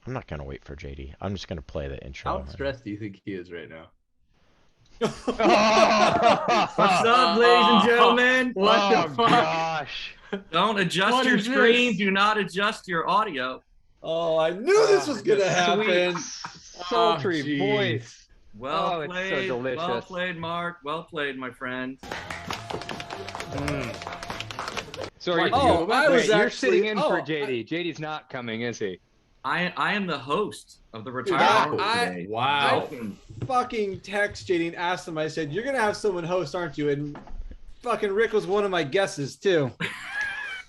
I'm not gonna wait for JD. I'm just gonna play the intro. How stressed do you think he is right now? What's up, ladies and gentlemen? What the fuck? Gosh. Don't adjust What your is screen. this? Do not adjust your audio. Oh, I knew this was gonna happen. Sultry voice. Well It's played. so delicious. Well played, Mark. Well played, my friend. So Mark, you're sitting in for JD. JD's not coming, is he? I am the host of the Dude, Retireholics I- today. wow. Welcome. Fucking text JD and asked him. I said, "You're gonna have someone host, aren't you?" And fucking Rick was one of my guesses too.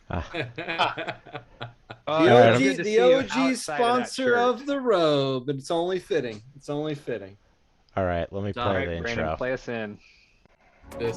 The OG sponsor of the robe, and it's only fitting. It's only fitting. All right, let me play All right, the Brandon, intro. play us in. This.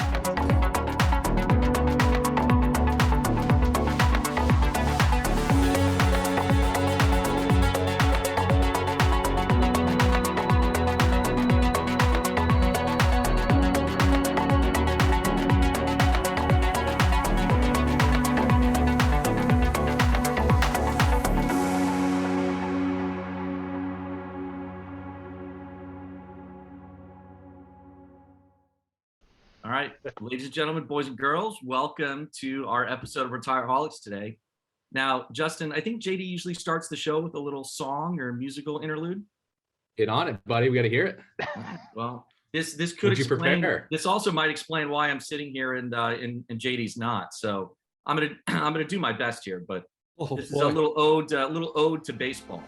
All right, ladies and gentlemen, boys and girls, welcome to our episode of Retireholics today. Now, Justin, I think JD usually starts the show with a little song or musical interlude. Get on it, buddy. We got to hear it. Well, this could Would you explain. prepare? This also might explain why I'm sitting here and JD's not. So I'm gonna do my best here, but this is a little ode to baseball.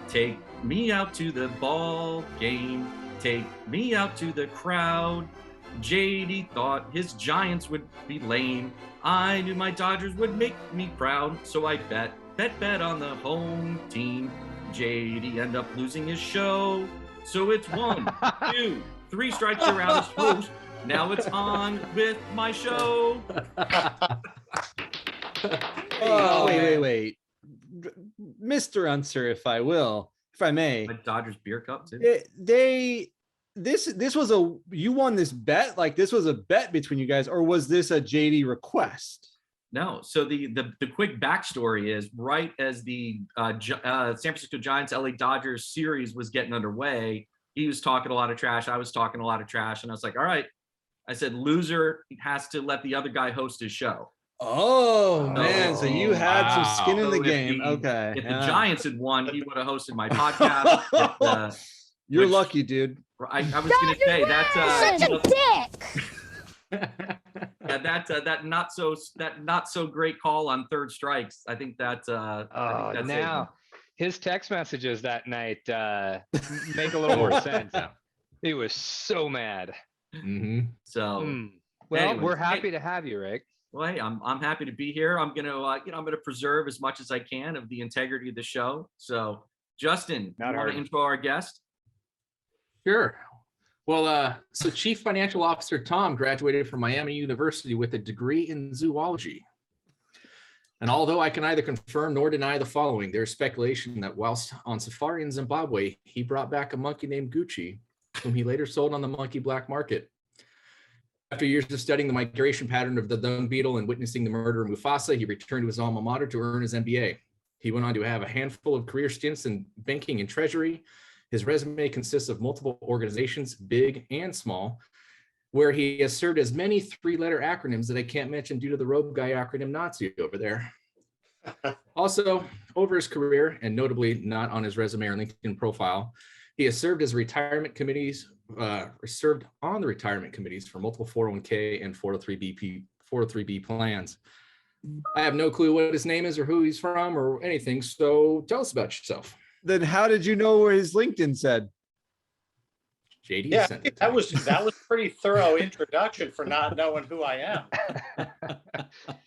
Take me out to the ball game. Take me out to the crowd. JD thought his Giants would be lame. I knew my Dodgers would make me proud, so I bet on the home team. JD ended up losing his show, so it's 1, 2, 3 strikes around his host. Now it's on with my show. Oh, wait, Mr. Unser, if I may. My Dodgers beer cup too. This was you won this bet? Like this was a bet between you guys, or was this a JD request? No. So the quick backstory is right as the San Francisco Giants LA Dodgers series was getting underway, he was talking a lot of trash. I was talking a lot of trash, and I was like, all right. I said, loser has to let the other guy host his show. Oh man, so you had some skin in So the if game. the- Okay. If the Giants had won, he would have hosted my podcast. You're which- lucky, dude. I was going to say that's Such a dick. that not so great call on third strikes. I think that's Now his text messages that night make a little more sense. He was so mad. Mm-hmm. So. Well, anyways, we're happy to have you, Rick. Well, hey, I'm happy to be here. I'm gonna preserve as much as I can of the integrity of the show. So, Justin, you want to intro our guest? Sure. Well, so Chief Financial Officer Tom graduated from Miami University with a degree in zoology. And although I can neither confirm nor deny the following, there's speculation that whilst on safari in Zimbabwe, he brought back a monkey named Gucci, whom he later sold on the monkey black market. After years of studying the migration pattern of the dung beetle and witnessing the murder of Mufasa, he returned to his alma mater to earn his MBA. He went on to have a handful of career stints in banking and treasury. His resume consists of multiple organizations, big and small, where he has served as many 3-letter acronyms that I can't mention due to the robe guy acronym Nazi over there. Also, over his career, and notably not on his resume or LinkedIn profile, he has served as served on the retirement committees for multiple 401k and 403b plans. I have no clue what his name is or who he's from or anything, so tell us about yourself. Then how did you know where his LinkedIn said? JD sent it to that me. was pretty thorough introduction for not knowing who I am.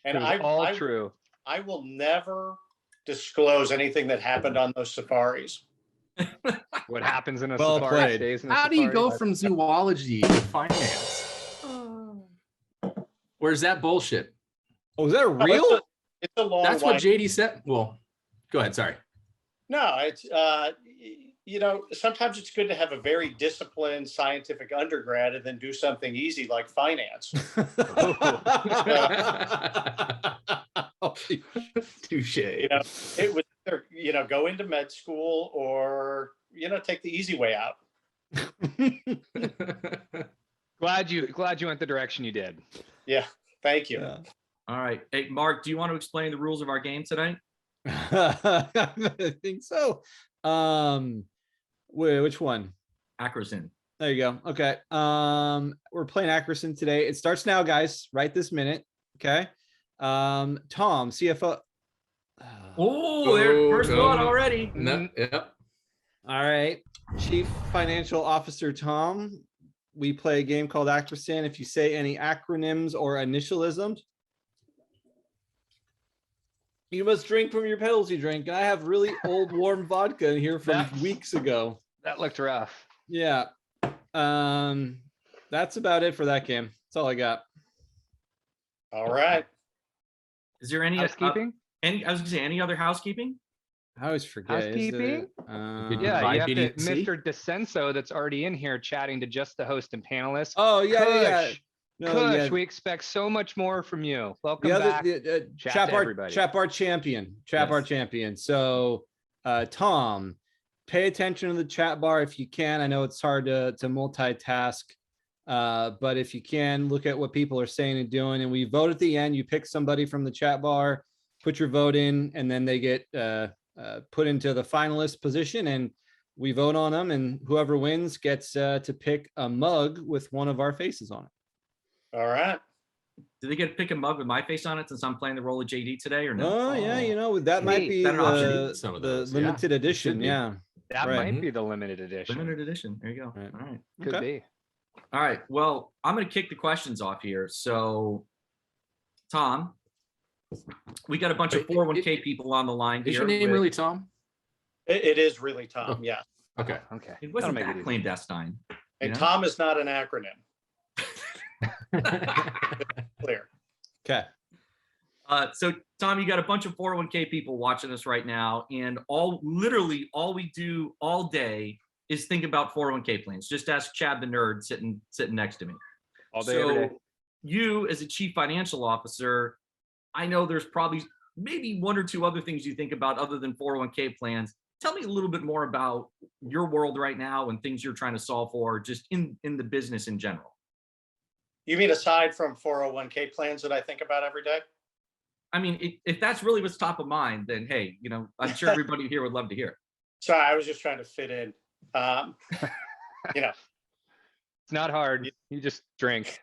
And True. I will never disclose anything that happened on those safaris. What happens in a Well safari played. stays in a How do you safari. go from zoology to finance? Where's that bullshit? Oh, is that No, real? It's a long That's way. what JD said. Well, go ahead. Sorry. No, it's sometimes it's good to have a very disciplined scientific undergrad and then do something easy like finance. Touche. It was Either, go into med school or, take the easy way out. Glad you went the direction you did. Yeah. Thank you. Yeah. All right. Hey, Mark, do you want to explain the rules of our game tonight? I think so. Which one? Acrosin. There you go. Okay. We're playing Ackerson today. It starts now, guys. Right this minute. Okay. Tom, CFO. Oh, there's first one already. No, yep. All right. Chief Financial Officer Tom. We play a game called Ackerson. If you say any acronyms or initialisms, you must drink from your penalty drink. I have really old warm vodka in here from weeks ago. That looked rough. Yeah. That's about it for that game. That's all I got. All right. Is there any Housekeeping? I was gonna say any other housekeeping? I always forget. is Housekeeping? there- Yeah, you have to, BDC? Mr. DeCenso that's already in here chatting to just the host and panelists. Oh yeah, yeah. Kush, No, Kush, yeah. we expect so much more from you. Welcome The other back. Chat chat to bar everybody. champion. Yes. Champion. So Tom, pay attention to the chat bar if you can. I know it's hard to multitask. But if you can, look at what people are saying and doing. And we vote at the end. You pick somebody from the chat bar, put your vote in, and then they get put into the finalist position, and we vote on them. And whoever wins gets to pick a mug with one of our faces on it. All right. Do they get to pick a mug with my face on it since I'm playing the role of JD today, or no? Oh yeah, that might be That an option? the, Some of the those, yeah. limited edition. Should be. Yeah. That Right. might be the limited edition. Limited edition. There you go. Right. All right. Could Okay. be. All right. Well, I'm going to kick the questions off here. So, Tom, we got a bunch of Wait, 401k people on the line here. Is your name with- really Tom? It is really Tom. Yeah. Okay. Okay. It wasn't That'll that make it clandestine. And Yeah. Tom is not an acronym. Clear. Okay. So Tom, you got a bunch of 401k people watching us right now, and literally all we do all day is think about 401k plans. Just ask Chad the nerd sitting next to me. All day, every day. You, as a chief financial officer, I know there's probably maybe one or two other things you think about other than 401k plans. Tell me a little bit more about your world right now and things you're trying to solve for, just in the business in general. You mean aside from 401k plans that I think about every day? I mean, if that's really what's top of mind, then hey, I'm sure everybody here would love to hear it. Sorry, I was just trying to fit in. It's not hard. You just drink.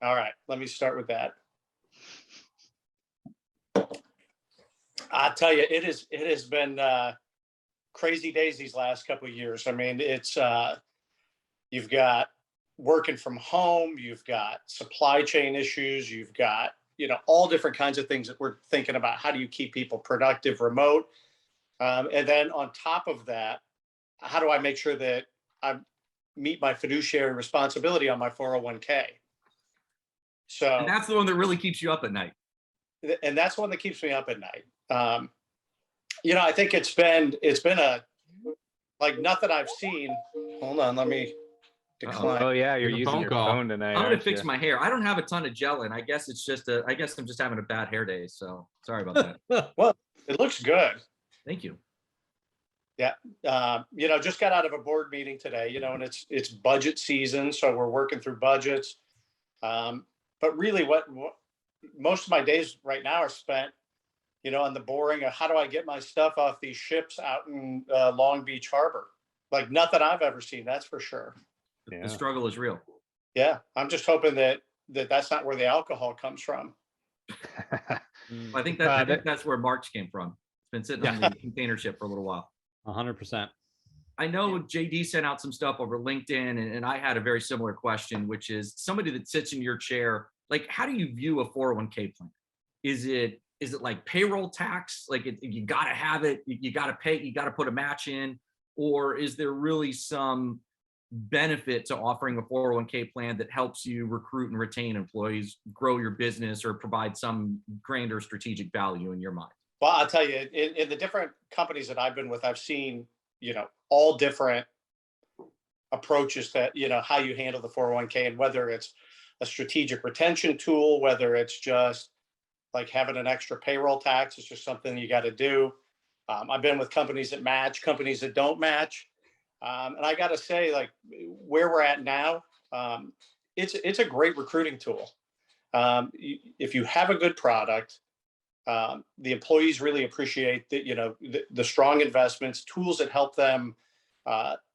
All right, let me start with that. I'll tell you, it has been crazy days these last couple of years. I mean, it's you've got working from home, you've got supply chain issues, you've got all different kinds of things that we're thinking about. How do you keep people productive remote? And then on top of that, how do I make sure that I meet my fiduciary responsibility on my 401k? So And that's the one that really keeps you up at night. and that's one that keeps me up at night. I think it's been a like nothing I've seen. Hold on, let me decline. Oh yeah, you're Get a using phone your call. phone tonight. I'm gonna aren't fix you? my hair. I don't have a ton of gel in. I guess I'm just having a bad hair day. So sorry about that. It looks good. Thank you. Just got out of a board meeting today, and it's budget season. So we're working through budgets. But really what most of my days right now are spent, on the boring of how do I get my stuff off these ships out in Long Beach Harbor? Like nothing I've ever seen, that's for sure. Yeah. The struggle is real. Yeah. I'm just hoping that's not where the alcohol comes from. I think that's where March came from. It's been sitting on the container ship for a little while. 100%. I know JD sent out some stuff over LinkedIn, and I had a very similar question, which is somebody that sits in your chair, like, how do you view a 401k plan? Is it like payroll tax? Like you got to have it, you got to pay, you got to put a match in, or is there really some benefit to offering a 401k plan that helps you recruit and retain employees, grow your business, or provide some grander strategic value in your mind? Well, I'll tell you, in the different companies that I've been with, I've seen, all different approaches that, how you handle the 401k, and whether it's a strategic retention tool, whether it's just like having an extra payroll tax, it's just something you got to do. I've been with companies that match, companies that don't match. And I got to say, like where we're at now, it's a great recruiting tool. If you have a good product, the employees really appreciate that, the strong investments, tools that help them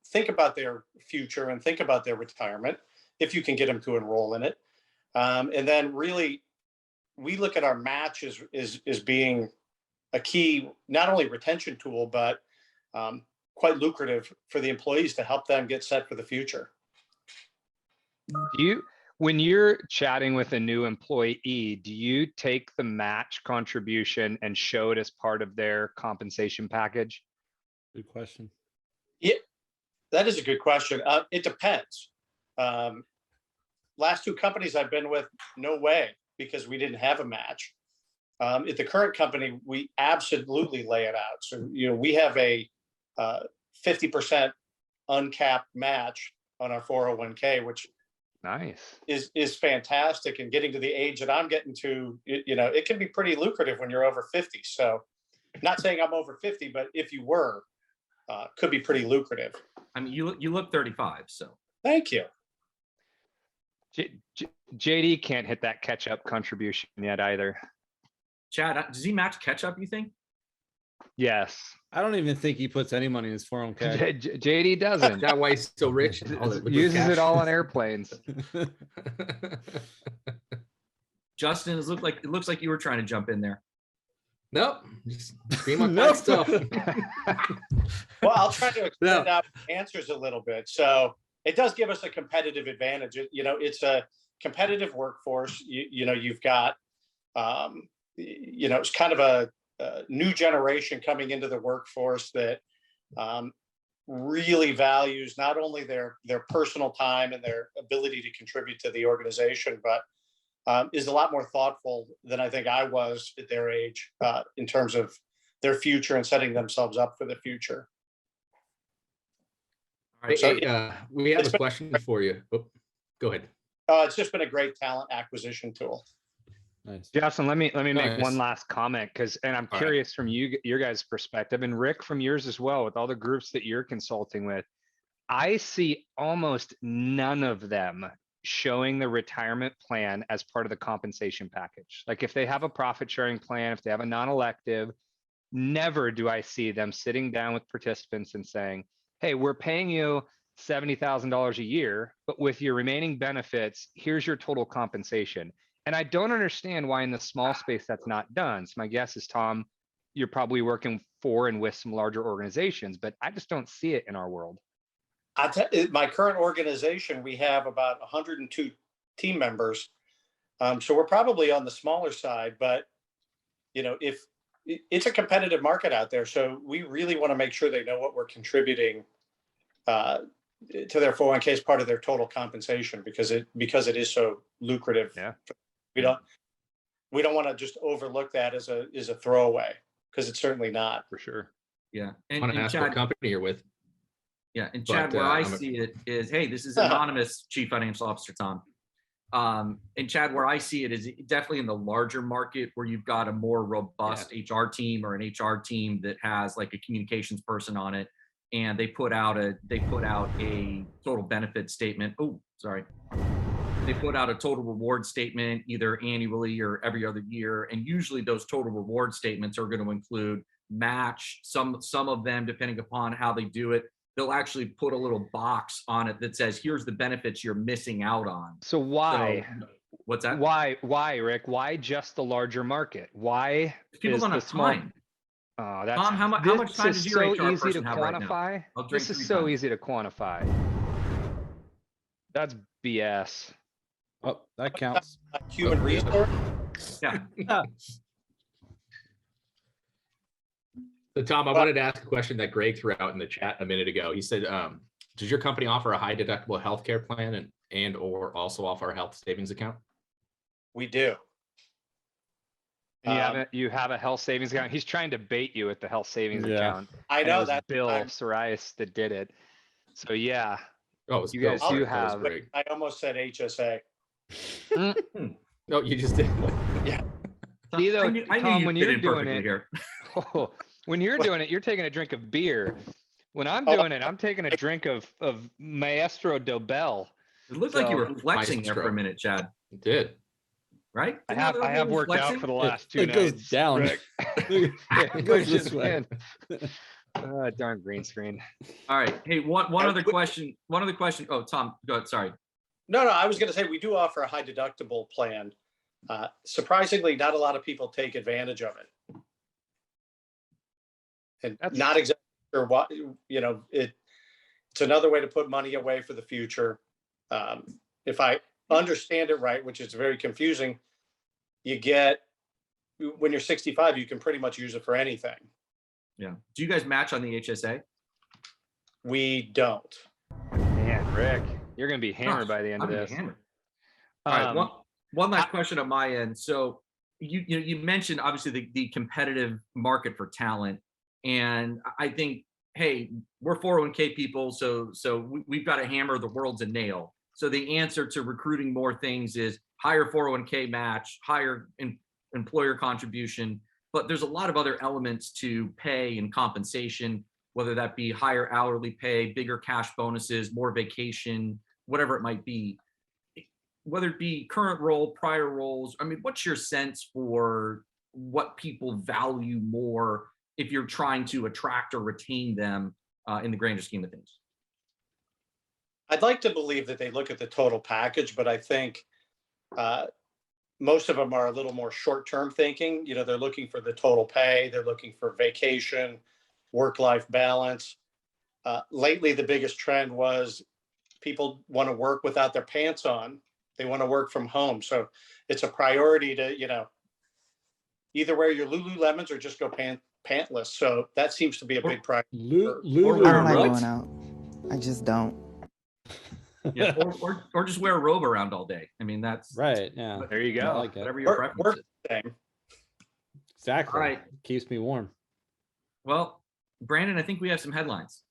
think about their future and think about their retirement, if you can get them to enroll in it. And then really, we look at our match as being a key, not only retention tool, but quite lucrative for the employees to help them get set for the future. When you're chatting with a new employee, do you take the match contribution and show it as part of their compensation package? Good question. Yeah, that is a good question. It depends. Last two companies I've been with, no way, because we didn't have a match. At the current company, we absolutely lay it out. So, we have a 50% uncapped match on our 401k, which nice is fantastic. And getting to the age that I'm getting to, it can be pretty lucrative when you're over 50. So not saying I'm over 50, but if you were, could be pretty lucrative. I mean, you look 35, so. Thank you. JD can't hit that catch-up contribution yet either. Chad, does he match catch-up, you think? Yes. I don't even think he puts any money in his 401k. JD doesn't. That why he's so rich. And all that liquid Uses cash. it all on airplanes. Justin, it looks like you were trying to jump in there. Nope. Just scream on Nope. stuff. Well, I'll try to extend out answers a little bit. So it does give us a competitive advantage. It's a competitive workforce. You've got, it's kind of a new generation coming into the workforce that really values not only their personal time and their ability to contribute to the organization, but is a lot more thoughtful than I think I was at their age in terms of their future and setting themselves up for the future. All right, So, we have a question for you. Oh, go ahead. It's just been a great talent acquisition tool. Nice. Justin, let me make Nice. one last comment, and I'm All curious from your guys' perspective, and Rick from yours as well, with all the groups that you're consulting with. I see almost none of them showing the retirement plan as part of the compensation package. Like if they have a profit sharing plan, if they have a non-elective, never do I see them sitting down with participants and saying, hey, we're paying you $70,000 a year, but with your remaining benefits, here's your total compensation. And I don't understand why in the small space that's not done. So my guess is, Tom, you're probably working for and with some larger organizations, but I just don't see it in our world. My current organization, we have about 102 team members. So we're probably on the smaller side, but if it's a competitive market out there, so we really want to make sure they know what we're contributing to their 401k as part of their total compensation, because it is so lucrative. Yeah. We don't want to just overlook that as a throwaway, because it's certainly not. For sure. Yeah. I want to ask what company you're with. Yeah, and Chad, But, where I I'm see it is, hey, this is anonymous Chief Financial Officer Tom. And Chad, where I see it is definitely in the larger market where you've got a more robust HR team or an HR team that has like a communications person on it, and they put out a total benefit statement. Oh, sorry. They put out a total reward statement either annually or every other year, and usually those total reward statements are going to include match. Some of them, depending upon how they do it, they'll actually put a little box on it that says, here's the benefits you're missing out on. So why? So, what's that? Why, Rick? Why just the larger market? Why People is don't the have small? time. Oh, that's Tom, how much this time is does your so HR easy to person have right now? quantify. I'll drink This is 3 so times. easy to quantify. That's BS. Oh, that counts. Human resource. Yeah. So Tom, I wanted to ask a question that Greg threw out in the chat a minute ago. He said, does your company offer a high deductible healthcare plan and or also offer a health savings account? We do. And you have a health savings account. He's trying to bait you with the health savings Yeah. account. I And it know was that. Bill Sarias that did it. So yeah, Oh, it was You Bill. guys Sorry, do that was have- Greg. I almost said HSA. No, you just did. See, though, I knew Tom, you'd when fit you're in doing perfectly it- here. When you're doing it, you're taking a drink of beer. When I'm doing it, I'm taking a drink of Maestro Dobel. It looked like you were So- flexing there for a Maestro. minute, Chad. It did. Right? I Didn't that have little worked out flexing? for the last 2 It goes nights. down. Rick. It goes this way. Darn green screen. All right. Hey, one other question. One other question. Oh, Tom, go ahead. Sorry. No, I was going to say we do offer a high deductible plan. Surprisingly, not a lot of people take advantage of it. And That's- not exactly sure what, it's another way to put money away for the future. If I understand it right, which is very confusing, you get, when you're 65, you can pretty much use it for anything. Yeah. Do you guys match on the HSA? We don't. Man, Rick, you're gonna be hammered Gosh, by the end I'm of gonna this. be hammered. All right. Um, One last question on my end. So you mentioned obviously the competitive market for talent, and I think, hey, we're 401k people, so we've got to hammer the world's a nail. So the answer to recruiting more things is higher 401k match, higher employer contribution, but there's a lot of other elements to pay and compensation, whether that be higher hourly pay, bigger cash bonuses, more vacation, whatever it might be. Whether it be current role, prior roles, I mean, what's your sense for what people value more if you're trying to attract or retain them in the grander scheme of things? I'd like to believe that they look at the total package, but I think most of them are a little more short-term thinking. They're looking for the total pay. They're looking for vacation, work-life balance. Lately, the biggest trend was people want to work without their pants on. They want to work from home. So it's a priority to, either wear your Lululemons or just go pantless. So that seems to be a big priority. Lulu, I don't like Right. going out. I just don't. Yeah, or just wear a robe around all day. I mean, that's right? Yeah, There you I go. like it. whatever your Work preference is. thing. Exactly. All right. Keeps me warm. Well, Brandon, I think we have some headlines.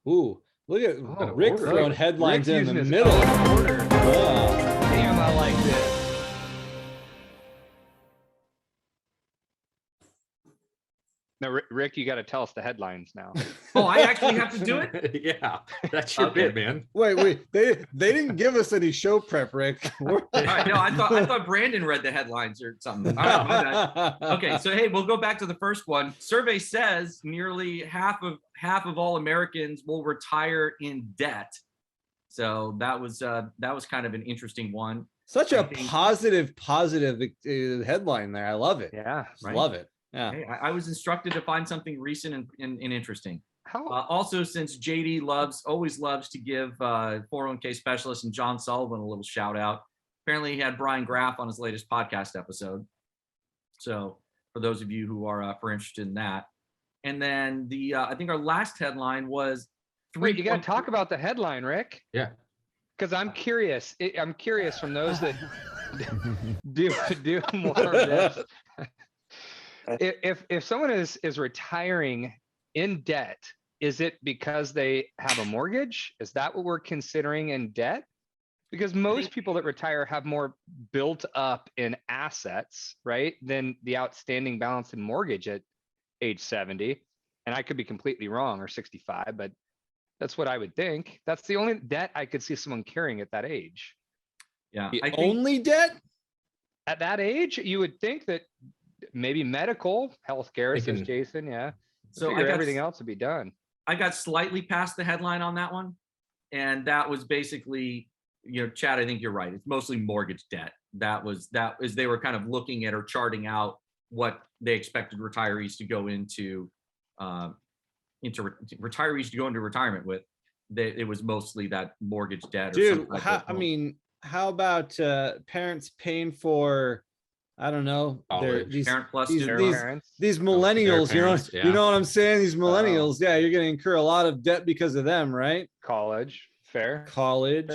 Ooh, look at Oh, Rick look, throwing headlines Rick's in the using his middle. own order. Oh. Damn, I like this. No, Rick, you got to tell us the headlines now. Oh, I actually have to do it? Yeah, that's your Okay. bit, man. Wait, they didn't give us any show prep, Rick. All right, no, I thought Brandon read the headlines or something. All right, my bad. Okay, so hey, we'll go back to the first one. Survey says nearly half of all Americans will retire in debt. So that was kind of an interesting one. Such I a think- positive headline there. I love it. Yeah. Just Right. love it. Yeah. Hey, I was instructed to find something recent and interesting. How? Also, since JD always loves to give 401k specialist and John Sullivan a little shout out. Apparently, he had Brian Graff on his latest podcast episode. So, for those of you who are interested in that, and then I think our last headline was Wait, you got to talk about the headline, Rick. Yeah. Because I'm curious. I'm curious from those that do more of this. If someone is retiring in debt, is it because they have a mortgage? Is that what we're considering in debt? Because most people that retire have more built up in assets, right, than the outstanding balance in mortgage at age 70. And I could be completely wrong, or 65, but that's what I would think. That's the only debt I could see someone carrying at that age. Yeah, The I think only debt? At that age, you would think that maybe medical, healthcare, They says can- Jason, yeah. so. Figure everything else would be done. I got slightly past the headline on that one, and that was basically, Chad, I think you're right. It's mostly mortgage debt. That is they were kind of looking at or charting out what they expected retirees to go into retirees to go into retirement with. It was mostly that mortgage debt. Or Dude, some type how, of I loan. mean, how about parents paying for, I don't know, College. these Parent Plus these- student loan. Parents. these their millennials, parents, you yeah. know what I'm saying? These millennials, yeah, you're gonna incur a lot of debt because of them, right? College, fair, College.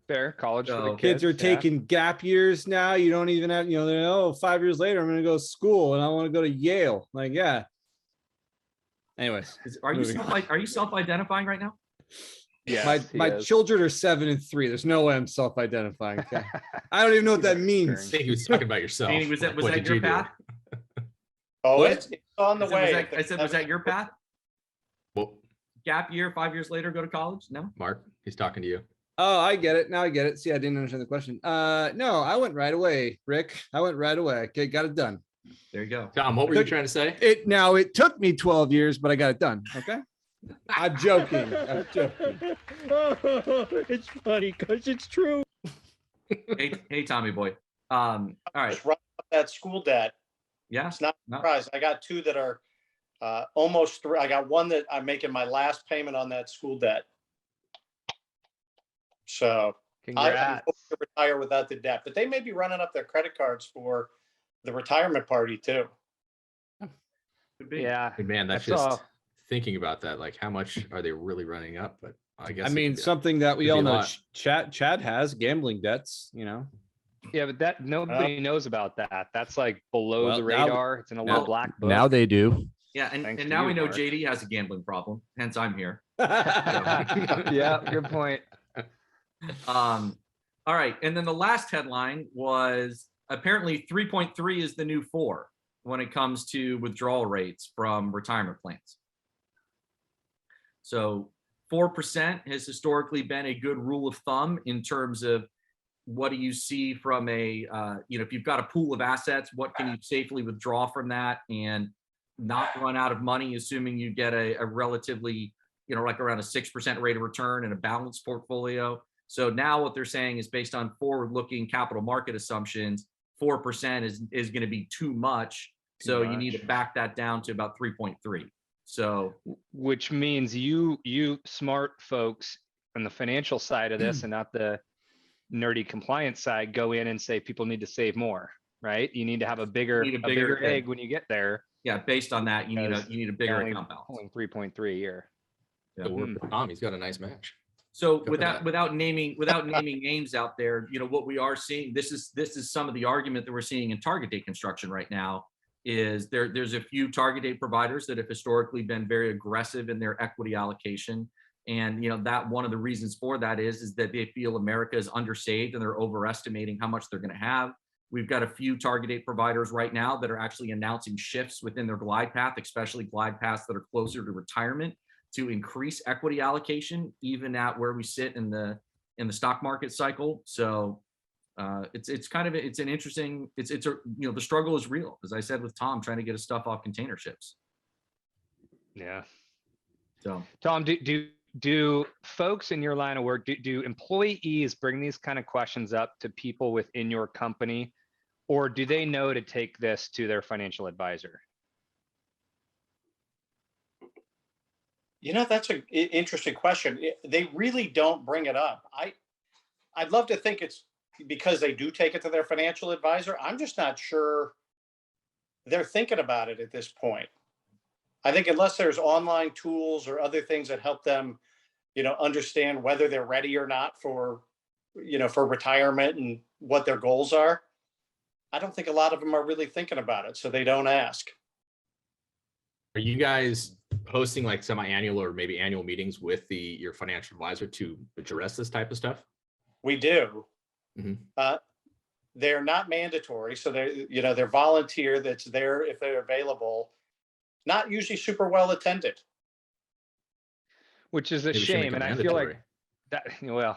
fair, college for the So- Kids are yeah. taking gap years now. You don't even have, they're 5 years later, I'm gonna go to school and I want to go to Yale. Like, yeah. Anyways, Are you moving on. are you self-identifying right now? Yes, my he is. children are 7 and 3. There's no way I'm self-identifying. Okay? I don't even know what that He's means. I think he was talking about yourself. Danny, was that What your did you do? path? Oh, What? it's on the way. I said, was that your path? Well, Gap year, 5 years later, go to college? No? Mark, he's talking to you. Oh, I get it. Now I get it. See, I didn't understand the question. No, I went right away, Rick. I went right away. Okay, got it done. There you go. Tom, what were you trying to say? It took me 12 years, but I got it done. Okay. I'm joking. I'm joking. It's funny because it's true. Hey, Tommy boy. All right. Just run up that school debt. Yeah. It's not a No. surprise. I got two that are almost three. I got one that I'm making my last payment on that school debt. So I'm Congrats. hoping to retire without the debt, but they may be running up their credit cards for the retirement party too. Could be. Yeah. Hey, man, that's I saw- just thinking about that. Like, how much are they really running up? But I guess I it mean, could be- something that we could be all a know. lot. Chad has gambling debts. You know. Yeah, but that nobody knows about that. That's like below Well, the now- radar. It's in a little black book. Now they do. Yeah. And Thanks to now you, we know Mark. JD has a gambling problem. Hence I'm here. Yeah, good point. All right. And then the last headline was apparently 3.3 is the new 4 when it comes to withdrawal rates from retirement plans. So 4% has historically been a good rule of thumb in terms of what do you see from a, if you've got a pool of assets, what can you safely withdraw from that and not run out of money, assuming you get a relatively, like around a 6% rate of return in a balanced portfolio. So now what they're saying is based on forward-looking capital market assumptions, 4% is going to be too much. So you need to back that down to about 3.3. So Which means you smart folks on the financial side of this and not the nerdy compliance side go in and say people need to save more, right? You need to have a bigger egg when you get there. yeah, based on that, you need a bigger Only account balance. Only 3.3 a year. Yeah. So work with Tom, he's got a nice match. So Go for without that. without naming names out there, what we are seeing, this is some of the argument that we're seeing in target date construction right now, is there's a few target date providers that have historically been very aggressive in their equity allocation. And that one of the reasons for that is that they feel America is undersaved and they're overestimating how much they're going to have. We've got a few target date providers right now that are actually announcing shifts within their glide path, especially glide paths that are closer to retirement, to increase equity allocation, even at where we sit in the stock market cycle. So it's an interesting, the struggle is real, as I said with Tom, trying to get his stuff off container ships. Yeah. So Tom, do folks in your line of work, do employees bring these kind of questions up to people within your company, or do they know to take this to their financial advisor? That's an interesting question. They really don't bring it up. I'd love to think it's because they do take it to their financial advisor. I'm just not sure they're thinking about it at this point. I think unless there's online tools or other things that help them, understand whether they're ready or not for retirement and what their goals are, I don't think a lot of them are really thinking about it. So they don't ask. Are you guys hosting like semi-annual or maybe annual meetings with your financial advisor to address this type of stuff? We do. Mm-hmm. They're not mandatory. So they're volunteer that's there if they're available, not usually super well attended. Which is a Maybe we should make shame. it And I feel like mandatory.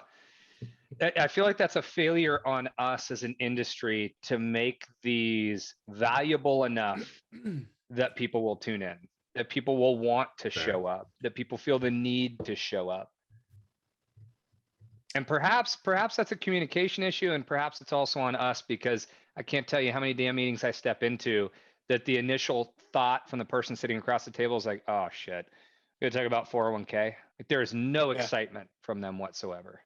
I feel like that's a failure on us as an industry to make these valuable enough that people will tune in, that people will want to Fair. show up, that people feel the need to show up. And perhaps that's a communication issue, and perhaps it's also on us, because I can't tell you how many damn meetings I step into that the initial thought from the person sitting across the table is like, oh shit, we're gonna talk about 401k. Like there is no excitement from them whatsoever.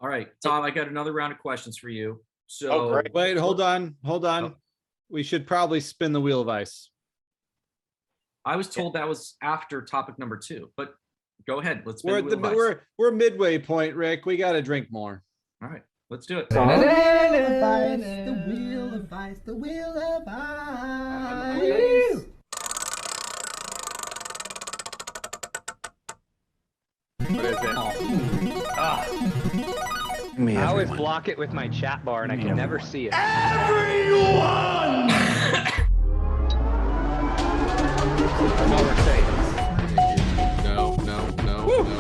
all right, Tom, I got another round of questions for you. So Oh, great. Wait, hold on. Oh. We should probably spin the wheel of ice. I was told that was after topic number 2, but go ahead. Let's spin We're the at wheel the of ice. we're midway point, Rick. We got to drink more. All right, let's do it. The wheel of ice, the wheel of ice. What is it? I always block it with my chat bar and I can never see it. Everyone! That's all we're saying. No.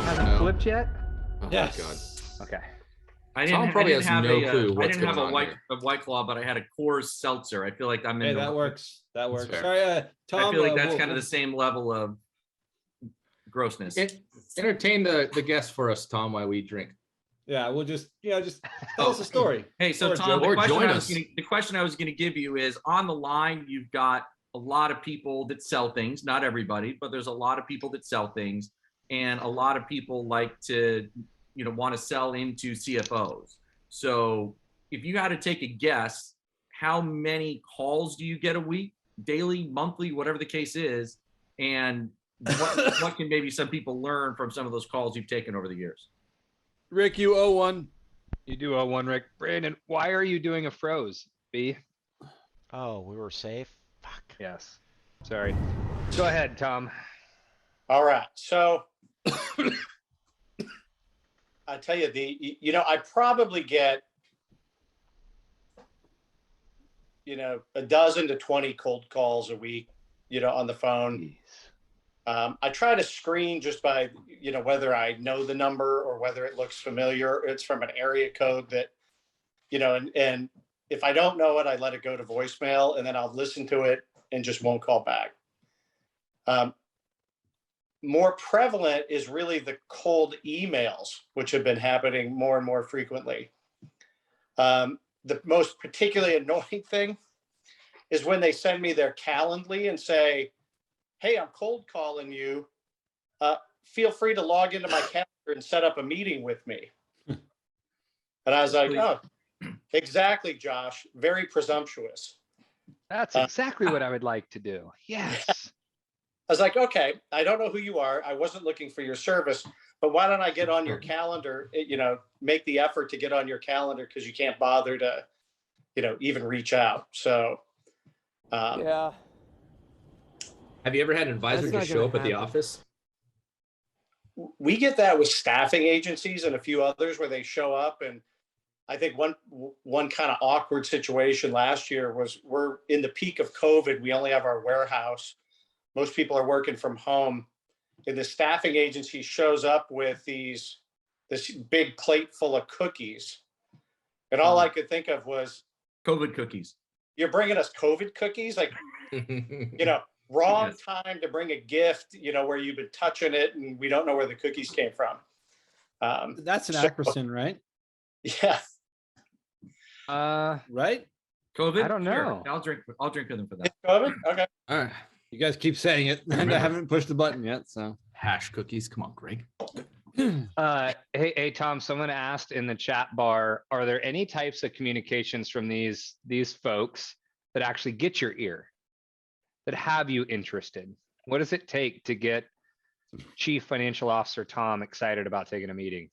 Hasn't flipped yet? Oh Yes. my God. Okay. Tom probably has no clue I what's didn't have going a on white here. a White Claw, but I had a Coors Seltzer. I feel like I'm in. Hey, the- that works. That works. fair. Sorry, Tom. I feel like that's we'll- kind of the same level of grossness. Entertain the guests for us, Tom, while we drink. Yeah, we'll just tell us a story. Hey, so Or a Tom, joke. Or join us. the question I was going to give you is on the line. You've got a lot of people that sell things. Not everybody, but there's a lot of people that sell things, and a lot of people like to, want to sell into CFOs. So if you had to take a guess, how many calls do you get a week, daily, monthly, whatever the case is, and what can maybe some people learn from some of those calls you've taken over the years? Rick, you owe one. You do owe one, Rick. Brandon, why are you doing a froze? B? Oh, we were safe? Fuck. Yes. Sorry. Go ahead, Tom. All right. So I tell you, I probably get, a dozen to 20 cold calls a week, on the phone. I try to screen just by, whether I know the number or whether it looks familiar. It's from an area code that, and if I don't know it, I let it go to voicemail, and then I'll listen to it and just won't call back. More prevalent is really the cold emails, which have been happening more and more frequently. The most particularly annoying thing is when they send me their Calendly and say, hey, I'm cold calling you. Feel free to log into my calendar and set up a meeting with me. And I was like, oh, exactly, Josh. Very presumptuous. That's exactly what I would like to do. Yes. I was like, okay, I don't know who you are. I wasn't looking for your service, but why don't I get on your calendar, make the effort to get on your calendar because you can't bother to, even reach out. So, yeah. Have you ever had an advisor That's not just show gonna up at the happen. office? we get that with staffing agencies and a few others where they show up. And I think one kind of awkward situation last year was we're in the peak of COVID. We only have our warehouse. Most people are working from home, and the staffing agency shows up with this big plate full of cookies. And all I could think of was COVID cookies. You're bringing us COVID cookies? Like, wrong time to bring a gift, where you've been touching it and we don't know where the cookies came from. That's an Ackerson, right? Yeah. Right? COVID? I don't know. Sure. I'll drink with them for that. COVID? Okay. All right. You guys keep saying it, and I haven't pushed the button yet. So Hash cookies. Come on, Greg. Hey, Tom, someone asked in the chat bar, are there any types of communications from these folks that actually get your ear, that have you interested? What does it take to get Chief Financial Officer Tom excited about taking a meeting?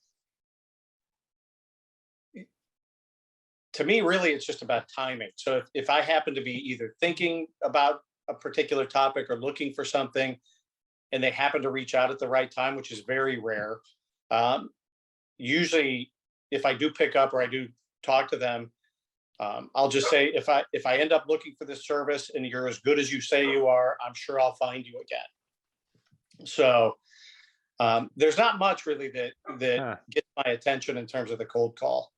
To me, really, it's just about timing. So if I happen to be either thinking about a particular topic or looking for something, and they happen to reach out at the right time, which is very rare. Usually, if I do pick up or I do talk to them, I'll just say, if I end up looking for this service and you're as good as you say you are, I'm sure I'll find you again. So there's not much really that gets my attention in terms of the cold call.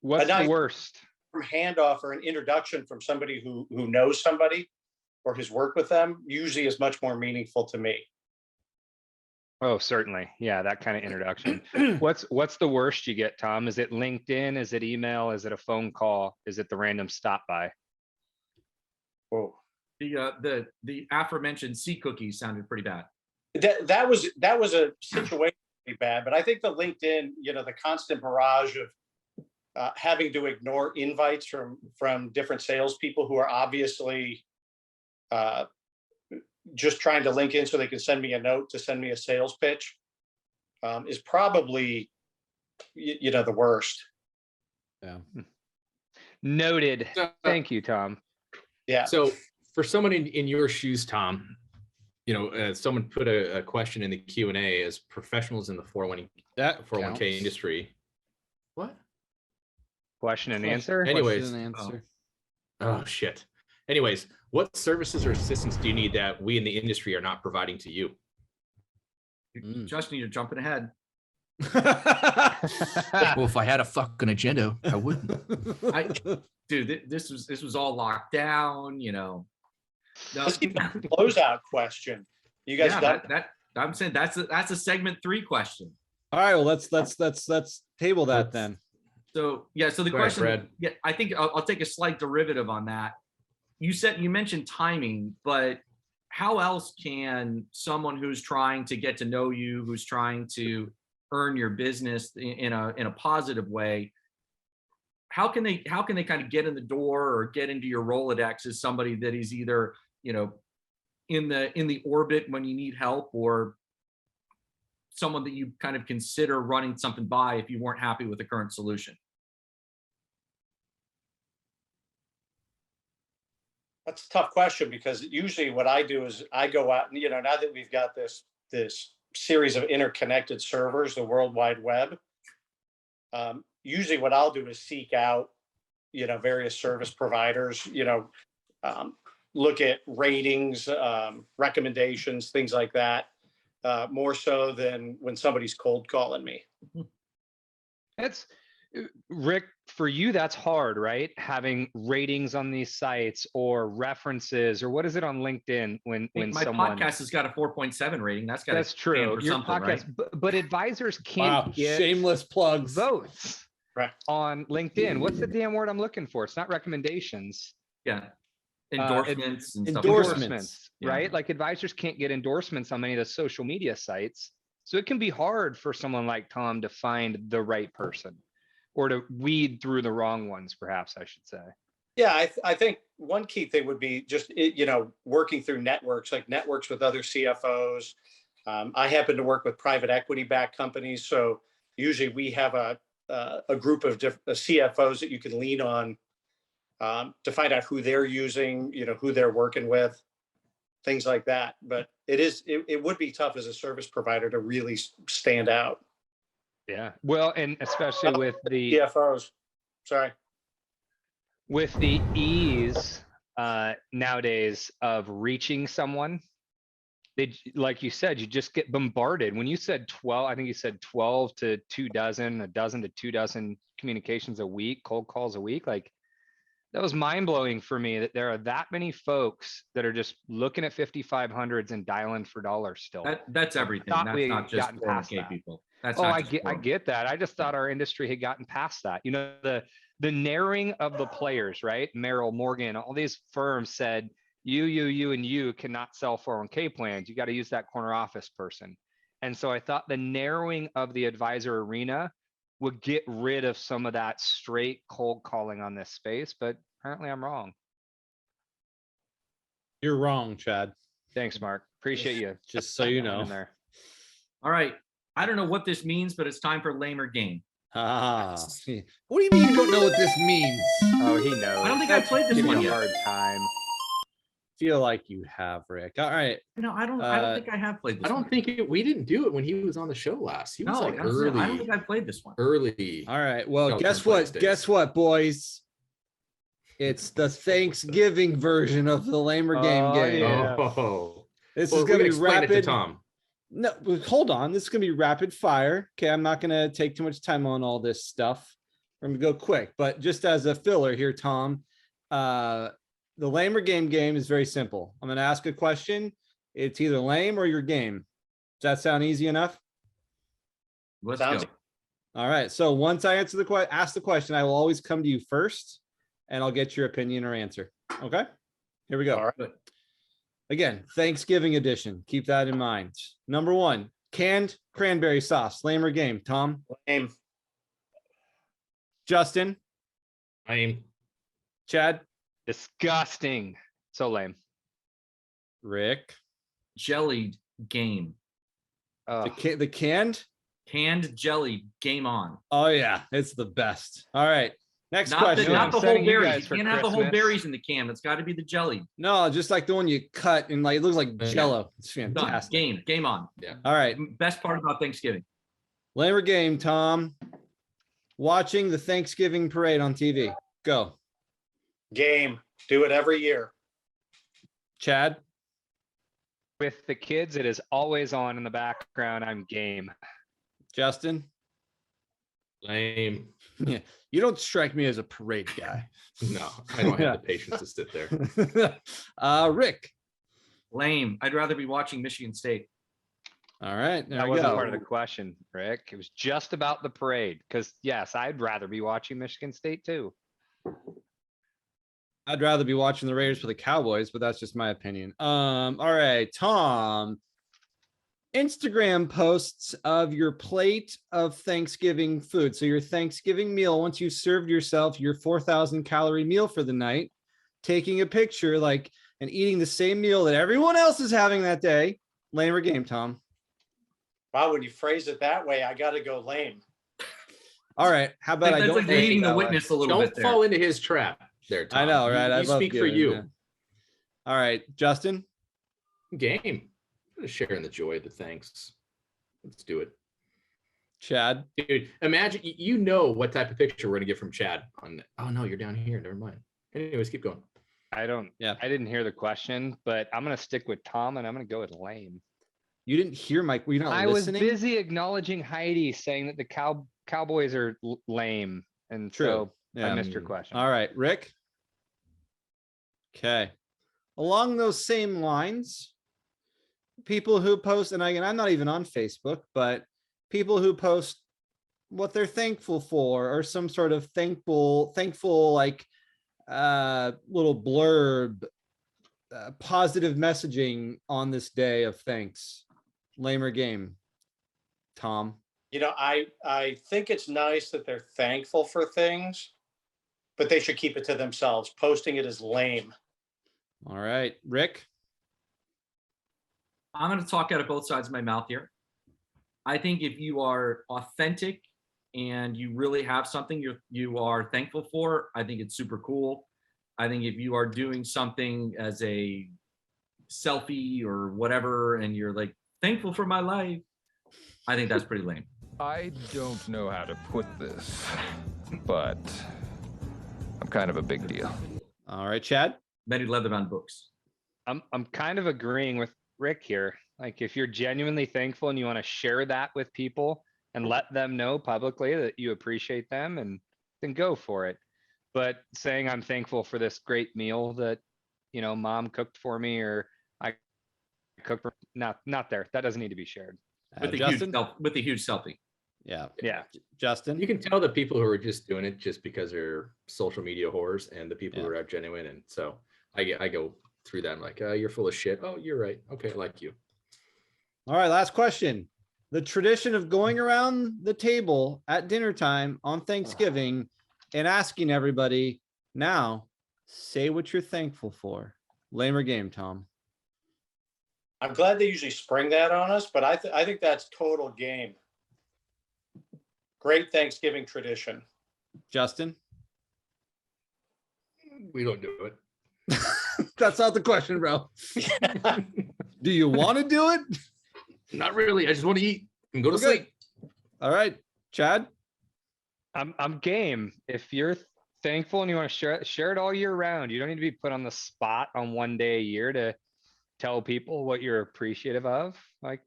What's the worst? From handoff or an introduction from somebody who knows somebody or has worked with them usually is much more meaningful to me. Oh, certainly. Yeah, that kind of introduction. What's the worst you get, Tom? Is it LinkedIn? Is it email? Is it a phone call? Is it the random stop by? Whoa. The aforementioned sea cookies sounded pretty bad. That was a situation pretty bad, but I think the LinkedIn, the constant barrage of having to ignore invites from different salespeople who are obviously just trying to link in so they can send me a note to send me a sales pitch is probably, the worst. Yeah. Noted. Thank you, Tom. Yeah. So for someone in your shoes, Tom, someone put a question in the Q&A as professionals in the 401k industry. What? Question and answer? Anyways. Question and answer. Oh shit. Anyways, What services or assistance do you need that we in the industry are not providing to you? Justin, you're jumping ahead. Well, if I had a fucking agenda, I wouldn't. Dude, this was all locked down, No, Let's keep the closeout question. You guys got that I'm saying that's a segment 3 question. All right, well, let's table that then. So yeah, so the Go ahead, question, Fred. yeah, I think I'll take a slight derivative on that. You mentioned timing, but how else can someone who's trying to get to know you, who's trying to earn your business in a positive way, how can they kind of get in the door or get into your Rolodex as somebody that is either, in the orbit when you need help, or someone that you kind of consider running something by if you weren't happy with the current solution? That's a tough question, because usually what I do is I go out and, now that we've got this series of interconnected servers, the World Wide Web, usually what I'll do is seek out, various service providers, look at ratings, recommendations, things like that, more so than when somebody's cold calling me. That's Rick, for you, that's hard, right? Having ratings on these sites or references, or what is it on LinkedIn when My someone podcast has got a 4.7 rating. That's true. For Your something, podcast, right? but advisors can't get Shameless plugs. votes Right. on LinkedIn. What's the damn word I'm looking for? It's not recommendations. Yeah. Endorsements and stuff. endorsements. Right? Like advisors can't get endorsements on many of the social media sites. So it can be hard for someone like Tom to find the right person, or to weed through the wrong ones, perhaps I should say. Yeah, I think one key thing would be just, working through networks, like networks with other CFOs. I happen to work with private equity-backed companies, so usually we have a group of CFOs that you can lean on to find out who they're using, who they're working with, things like that. But it would be tough as a service provider to really stand out. Yeah. Well, and especially with the CFOs, sorry. With the ease nowadays of reaching someone, like you said, you just get bombarded. When you said 12, I think you said 12 to 24, a dozen to 24 communications a week, cold calls a week. Like, that was mind blowing for me that there are that many folks that are just looking at 5500s and dialing for dollars still. That's everything. That's not just 401k people. That's I get that. I just thought our industry had gotten past that. The narrowing of the players, right? Merrill, Morgan, all these firms said, you, and you cannot sell 401k plans. You got to use that corner office person. And so I thought the narrowing of the advisor arena would get rid of some of that straight cold calling on this space, but apparently I'm wrong. You're wrong, Chad. Thanks, Mark. Appreciate you. Just so you know. In there. All right. I don't know what this means, but it's time for lamer game. What do you mean you don't know what this means? Oh, he knows. I don't think I played this one a yet. hard time. Feel like you have, Rick. All right. No, I don't think I have played this. I don't think we didn't do it when he was on the show last. He was early. I don't think I played this one. Early. All right. Well, No, guess from what? Wednesdays. Guess what, boys? It's the Thanksgiving version of the lamer game game. Yeah. Oh, This well, is going to be explain it to rapid. Tom. No, hold on. This is going to be rapid fire. Okay, I'm not going to take too much time on all this stuff. I'm going to go quick, but just as a filler here, Tom, the lamer game is very simple. I'm going to ask a question. It's either lame or your game. Does that sound easy enough? Let's Sounds- go. All right. So once I answer ask the question, I will always come to you first, and I'll get your opinion or answer. Okay. Here we go. All right. Again, Thanksgiving edition. Keep that in mind. Number 1, canned cranberry sauce. Lame or game? Tom? Lame. Justin? I'm Chad? Disgusting. So lame. Rick? Jellied game. The canned? Canned jelly game on. Oh yeah, it's the best. All right. Next Not question. the whole setting you berries. guys You for can't have the whole Christmas. berries in the can. It's got to be the jelly. No, just like the one you cut and like it looks like Yeah. Jello. It's Done. fantastic. Game on. All right. Best part about Thanksgiving. Lamer game, Tom. Watching the Thanksgiving parade on TV. Go. Game. Do it every year. Chad, With the kids, it is always on in the background. I'm game. Justin. Lame. Yeah, you don't strike me as a parade guy. No, I don't have the patience to sit there. Rick. Lame. I'd rather be watching Michigan State. All right, there That we wasn't go. part of the question, Rick. It was just about the parade. Because yes, I'd rather be watching Michigan State too. I'd rather be watching the Raiders for the Cowboys, but that's just my opinion. All right, Tom. Instagram posts of your plate of Thanksgiving food. So your Thanksgiving meal, once you served yourself your 4,000 calorie meal for the night, taking a picture like and eating the same meal that everyone else is having that day. Lame or game, Tom? Wow, when you phrase it that way, I got to go lame. All right, how about I That's don't like phrase it leading the that way? witness a little Don't bit there. fall into his trap there, Tom. I know, right? I You love speak for giving, you. yeah. All right, Justin. Game. Sharing the joy, the thanks. Let's do it. Chad. Dude, imagine, you know what type of picture we're going to get from Chad on. Oh, no, you're down here. Never mind. Anyways, keep going. I didn't hear the question, but I'm going to stick with Tom and I'm going to go with lame. You didn't hear Mike. Were you not I listening? was busy acknowledging Heidi saying that the Cowboys are lame. And True. so I missed your question. All right, Rick. Okay. Along those same lines, people who post, and I'm not even on Facebook, but people who post what they're thankful for or some sort of thankful like little blurb, positive messaging on this day of thanks. Lame or game, Tom? You know, I think it's nice that they're thankful for things, but they should keep it to themselves. Posting it is lame. All right, Rick. I'm going to talk out of both sides of my mouth here. I think if you are authentic and you really have something you are thankful for, I think it's super cool. I think if you are doing something as a selfie or whatever, and you're like, thankful for my life, I think that's pretty lame. I don't know how to put this, but I'm kind of a big deal. All right, Chad. Many Leatherbound books. I'm kind of agreeing with Rick here. Like if you're genuinely thankful and you want to share that with people and let them know publicly that you appreciate them, and then go for it. But saying I'm thankful for this great meal that, mom cooked for me or I cooked for, not there. That doesn't need to be shared. With the huge selfie. Yeah. Yeah. Justin. You can tell the people who are just doing it just because they're social media whores and the people who are genuine. And so I go through that. I'm like, you're full of shit. Oh, you're right. Okay, I like you. All right, last question. The tradition of going around the table at dinner time on Thanksgiving and asking everybody, now say what you're thankful for. Lame or game, Tom? I'm glad they usually spring that on us, but I think that's total game. Great Thanksgiving tradition. Justin? We don't do it. That's not the question, bro. Do you want to do it? Not really. I just want to eat and go to sleep. All right, Chad. I'm game. If you're thankful and you want to share it all year round, you don't need to be put on the spot on one day a year to tell people what you're appreciative of. Like,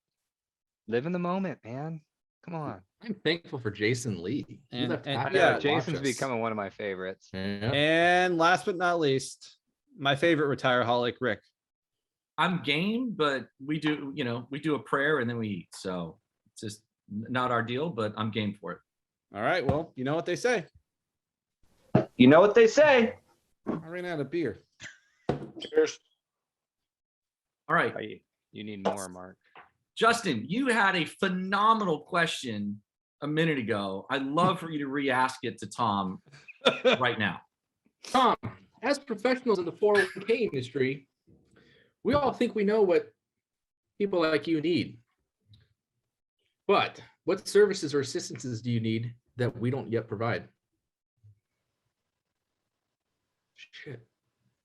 live in the moment, man. Come on. I'm thankful for Jason Lee. Jason's becoming one of my favorites. Yeah. And last but not least, my favorite Retireholic, Rick. I'm game, but we do a prayer and then we eat. So it's just not our deal, but I'm game for it. All right. Well, you know what they say. You know what they say. I ran out of beer. Cheers. All right. You need more, Mark. Justin, you had a phenomenal question a minute ago. I'd love for you to re-ask it to Tom right now. Tom, as professionals in the 401k industry, we all think we know what people like you need. But what services or assistances do you need that we don't yet provide? Shit.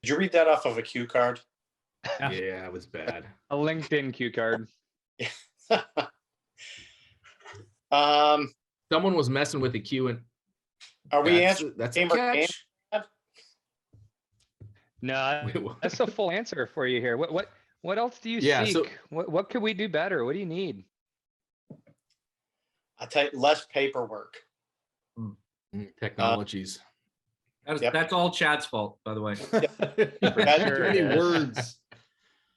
Did you read that off of a cue card? Yeah, it was bad. A LinkedIn cue card. Someone was messing with the queue and are we answering? that's a catch. No, that's a full answer for you here. What else do you Yeah, seek? so- What could we do better? What do you need? I tell you, less paperwork. Technologies. That's all Chad's fault, by the way. That's sure Too it many is. words.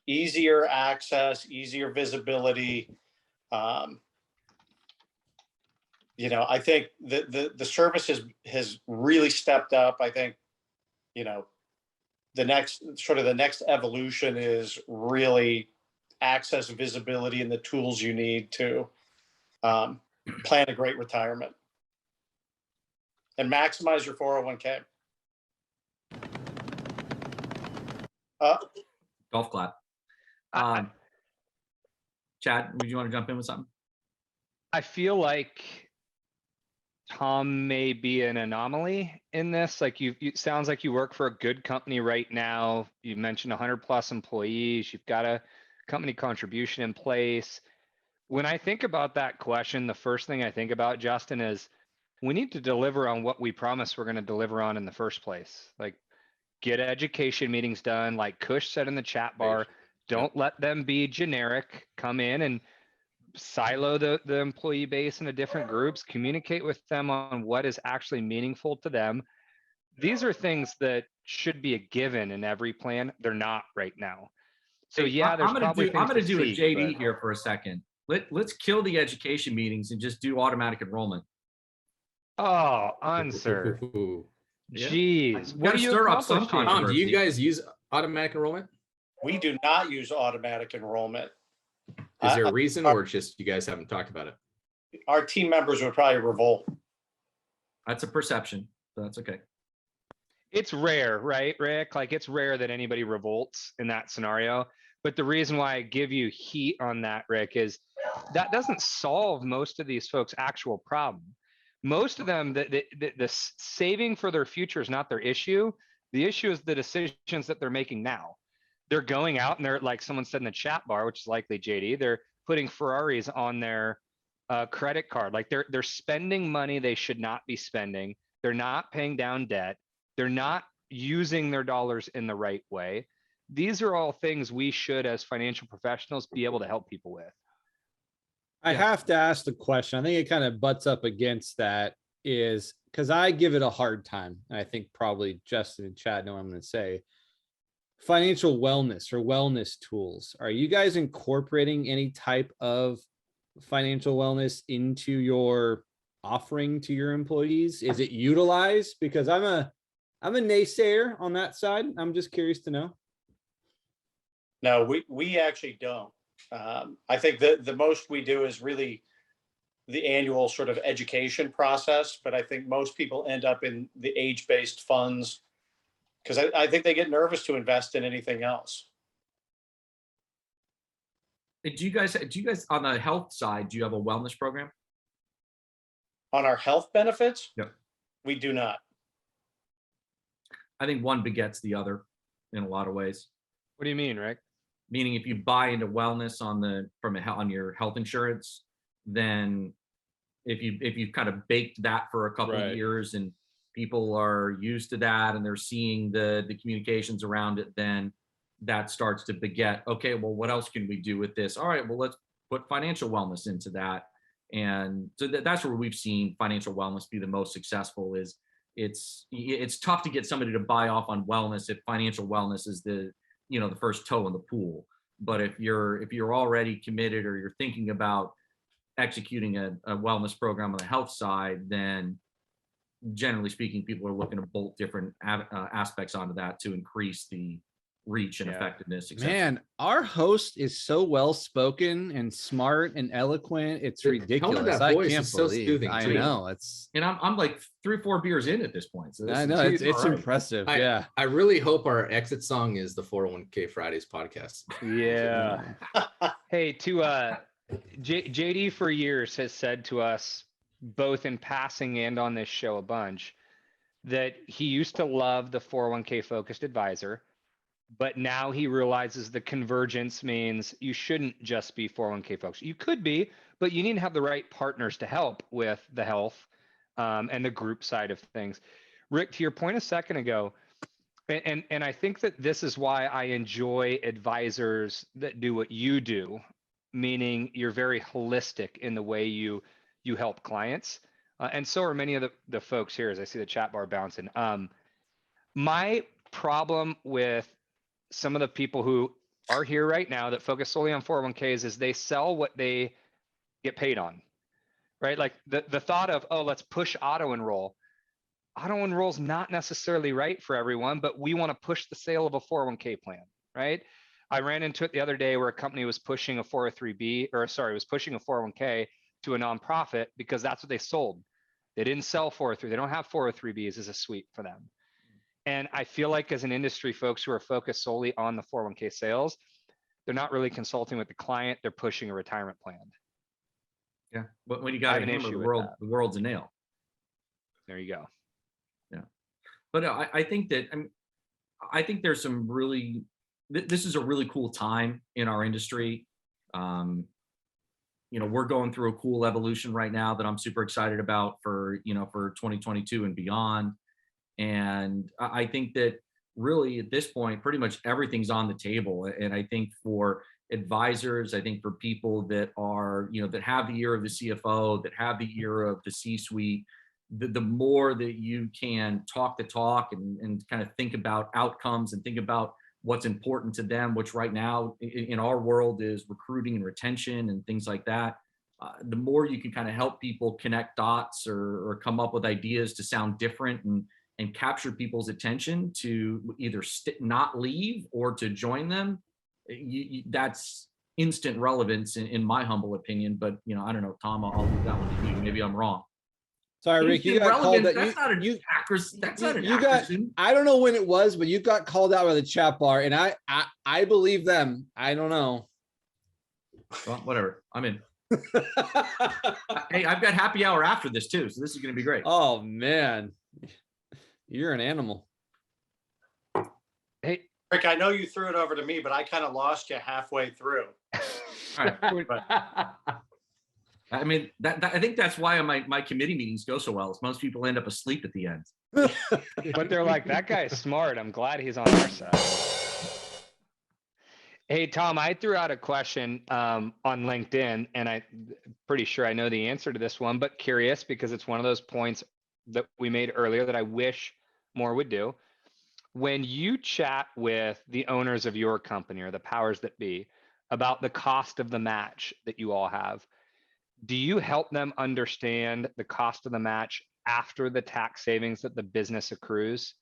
easier access, easier visibility. I think the service has really stepped up. I think, the next evolution is really access, visibility, and the tools you need to plan a great retirement and maximize your 401k. Golf clap. Chad, would you want to jump in with something? I feel like Tom may be an anomaly in this. Like you sounds like you work for a good company right now. You mentioned 100+ employees. You've got a company contribution in place. When I think about that question, the first thing I think about, Justin, is we need to deliver on what we promised we're going to deliver on in the first place. Like get education meetings done, like Kush said in the chat bar. Don't let them be generic. Come in and silo the employee base into different groups, communicate with them on what is actually meaningful to them. These are things that should be a given in every plan. They're not right now. So yeah, there's probably things I'm gonna to do a seek, JD but- here for a second. Let's kill the education meetings and just do automatic enrollment. Oh, Unser. Yeah. Jeez. You What gotta do you stir up some accomplish here? Tom, do you controversy. guys use automatic enrollment? We do not use automatic enrollment. Is there a reason, or just you guys haven't talked about it? Our team members would probably revolt. That's a perception, but that's okay. It's rare, right, Rick? Like it's rare that anybody revolts in that scenario. But the reason why I give you heat on that, Rick, is that doesn't solve most of these folks' actual problem. Most of them, the saving for their future is not their issue. The issue is the decisions that they're making now. They're going out and they're, like someone said in the chat bar, which is likely JD, they're putting Ferraris on their credit card. Like they're spending money they should not be spending. They're not paying down debt. They're not using their dollars in the right way. These are all things we should, as financial professionals, be able to help people with. I have to ask the question. I think it kind of butts up against that, is because I give it a hard time. And I think probably Justin and Chad know what I'm going to say. Financial wellness or wellness tools. Are you guys incorporating any type of financial wellness into your offering to your employees? Is it utilized? Because I'm a naysayer on that side. I'm just curious to know. No, we actually don't. I think that the most we do is really the annual sort of education process, but I think most people end up in the age-based funds because I think they get nervous to invest in anything else. Do you guys on the health side, do you have a wellness program? On our health benefits? Yep. We do not. I think one begets the other in a lot of ways. What do you mean, Rick? Meaning if you buy into wellness on your health insurance, then if you've kind of baked that for a couple of years and people are used to that and they're seeing the communications around it, then that starts to beget, okay, well, what else can we do with this? All right, well, let's put financial wellness into that. And so that's where we've seen financial wellness be the most successful. Is it's tough to get somebody to buy off on wellness if financial wellness is the first toe in the pool. But if you're already committed or you're thinking about executing a wellness program on the health side, then generally speaking, people are looking to bolt different aspects onto that to increase the reach and effectiveness. Man, our host is so well spoken and smart and eloquent. It's ridiculous. That voice I can't is so believe. soothing, I too. know it's. And I'm like 3 or 4 beers in at this point. So I know it's impressive. Yeah. I really hope our exit song is the 401k Fridays podcast. Yeah. Hey, to JD for years has said to us, both in passing and on this show a bunch, that he used to love the 401k focused advisor, but now he realizes the convergence means you shouldn't just be 401k focused. You could be, but you need to have the right partners to help with the health and the group side of things. Rick, to your point a second ago, And I think that this is why I enjoy advisors that do what you do, meaning you're very holistic in the way you help clients. And so are many of the folks here, as I see the chat bar bouncing. My problem with some of the people who are here right now that focus solely on 401ks is they sell what they get paid on, right? Like the thought of, oh, let's push auto enroll. Auto enroll is not necessarily right for everyone, but we want to push the sale of a 401k plan, right? I ran into it the other day where a company was pushing a 403b, or sorry, was pushing a 401k to a nonprofit because that's what they sold. They didn't sell 403. They don't have 403bs as a suite for them. And I feel like as an industry, folks who are focused solely on the 401k sales, they're not really consulting with the client. They're pushing a retirement plan. Yeah, but when you got to hammer the world's a nail. There you go. Yeah, but I think that I think there's some really. This is a really cool time in our industry. You know, we're going through a cool evolution right now that I'm super excited about for 2022 and beyond. And I think that really at this point, pretty much everything's on the table. And I think for advisors, I think for people that are, that have the ear of the CFO, that have the ear of the C-suite, the more that you can talk the talk and kind of think about outcomes and think about what's important to them, which right now in our world is recruiting and retention and things like that. The more you can kind of help people connect dots or come up with ideas to sound different and capture people's attention to either not leave or to join them, that's instant relevance in my humble opinion. But I don't know, Tom, I'll leave that one to you. Maybe I'm wrong. Sorry, Rick, you got called out. That's not an accuracy. I don't know when it was, but you got called out by the chat bar, and I believe them. I don't know. Well, whatever. I'm in. Hey, I've got happy hour after this too, so this is going to be great. Oh man, you're an animal. Hey, Rick, I know you threw it over to me, but I kind of lost you halfway through. All right. I mean, I think that's why my committee meetings go so well. Is most people end up asleep at the end. But they're like, that guy's smart. I'm glad he's on our side. Hey, Tom, I threw out a question on LinkedIn, and I'm pretty sure I know the answer to this one, but curious because it's one of those points that we made earlier that I wish more would do. When you chat with the owners of your company or the powers that be about the cost of the match that you all have, do you help them understand the cost of the match after the tax savings that the business accrues?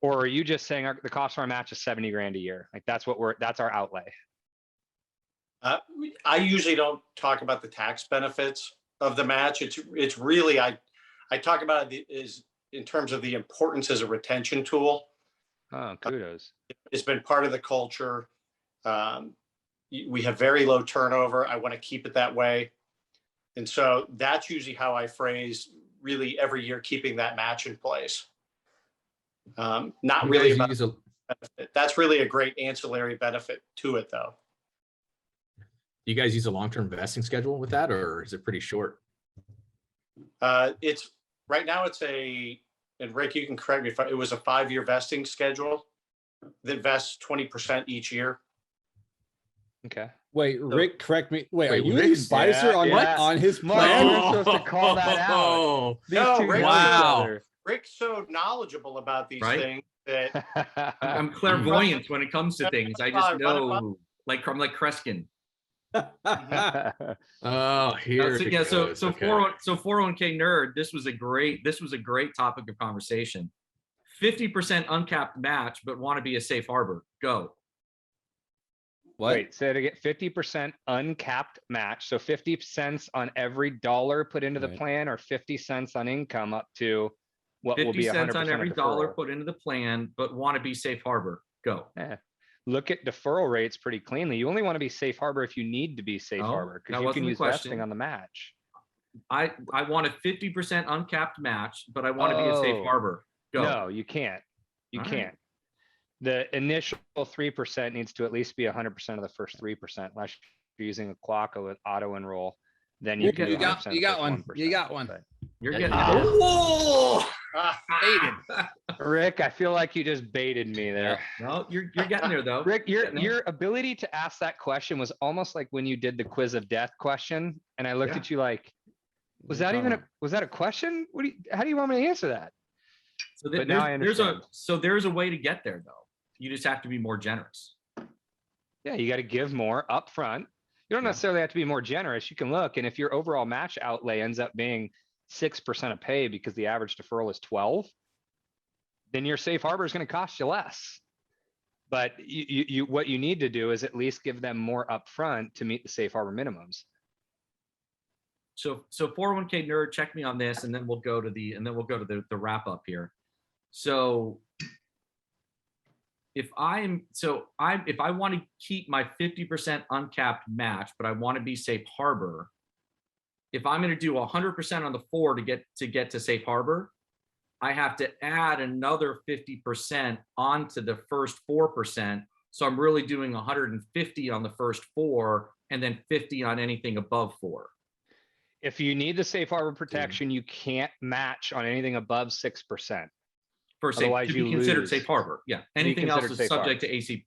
Or are you just saying the cost of our match is 70 grand a year? Like that's our outlay. I usually don't talk about the tax benefits of the match. It's really, I talk about it is in terms of the importance as a retention tool. Oh, kudos. It's been part of the culture. We have very low turnover. I want to keep it that way. And so that's usually how I phrase really every year, keeping that match in place. Not really about benefit. That's really a great ancillary benefit to it though. Do you guys use a long-term vesting schedule with that, or is it pretty short? It's right now and Rick, you can correct me if it was a 5-year vesting schedule that vests 20% each year. Okay. Wait, Rick, correct me. Wait, are you an Rick's- advisor on his plan? You're supposed to call that out. No, These two Rick, know each other. Rick's so knowledgeable about these Right? things that I'm clairvoyant when it comes to things. I just know, like Kreskin. Oh, here. So, it yeah, so goes. so Okay. 401k nerd. This was a great topic of conversation. 50% uncapped match, but want to be a safe harbor. Go. What? Wait, say it again. 50% uncapped match. So 50 cents on every dollar put into the Right. plan, or 50 cents on income up to what will 50 be 100% cents on every dollar deferral. put into the plan, but want to be safe harbor. Go. Look at deferral rates pretty cleanly. You only want to be safe harbor if you need to be safe No, harbor, that because you wasn't can the use question. vesting on the match. I want a 50% uncapped match, but I want to be a safe Oh. harbor. Go. No, you can't. You All right. can't. The initial 3% needs to at least be 100% of the first 3%, unless you're using a Quaco with auto enroll. Then you can do 100% You got of the one. first You got 1%, one. but You're Yeah, getting. you did. Whoa! Rick, I feel like you just baited me there. No, you're getting there though. Rick, Getting there. your ability to ask that question was almost like when you did the quiz of death question, and I looked Yeah. at you like, was that a question? How do you want me to answer that? So But now I understand. there's a way to get there though. You just have to be more generous. Yeah, you got to give more upfront. You don't necessarily have to be more generous. You can look, and if your overall match outlay ends up being 6% of pay because the average deferral is 12, then your safe harbor is going to cost you less. But what you need to do is at least give them more upfront to meet the safe harbor minimums. So 401k nerd, check me on this, and then we'll go to the wrap up here. So if I want to keep my 50% uncapped match, but I want to be safe harbor, if I'm going to do 100% on the 4 to get to safe harbor, I have to add another 50% onto the first 4%. So I'm really doing 150 on the first 4 and then 50 on anything above 4. If you need the safe harbor protection, you can't match on anything above 6%. For safe, Otherwise, to be you considered lose. safe harbor. Yeah. To be Anything else considered is safe subject to AC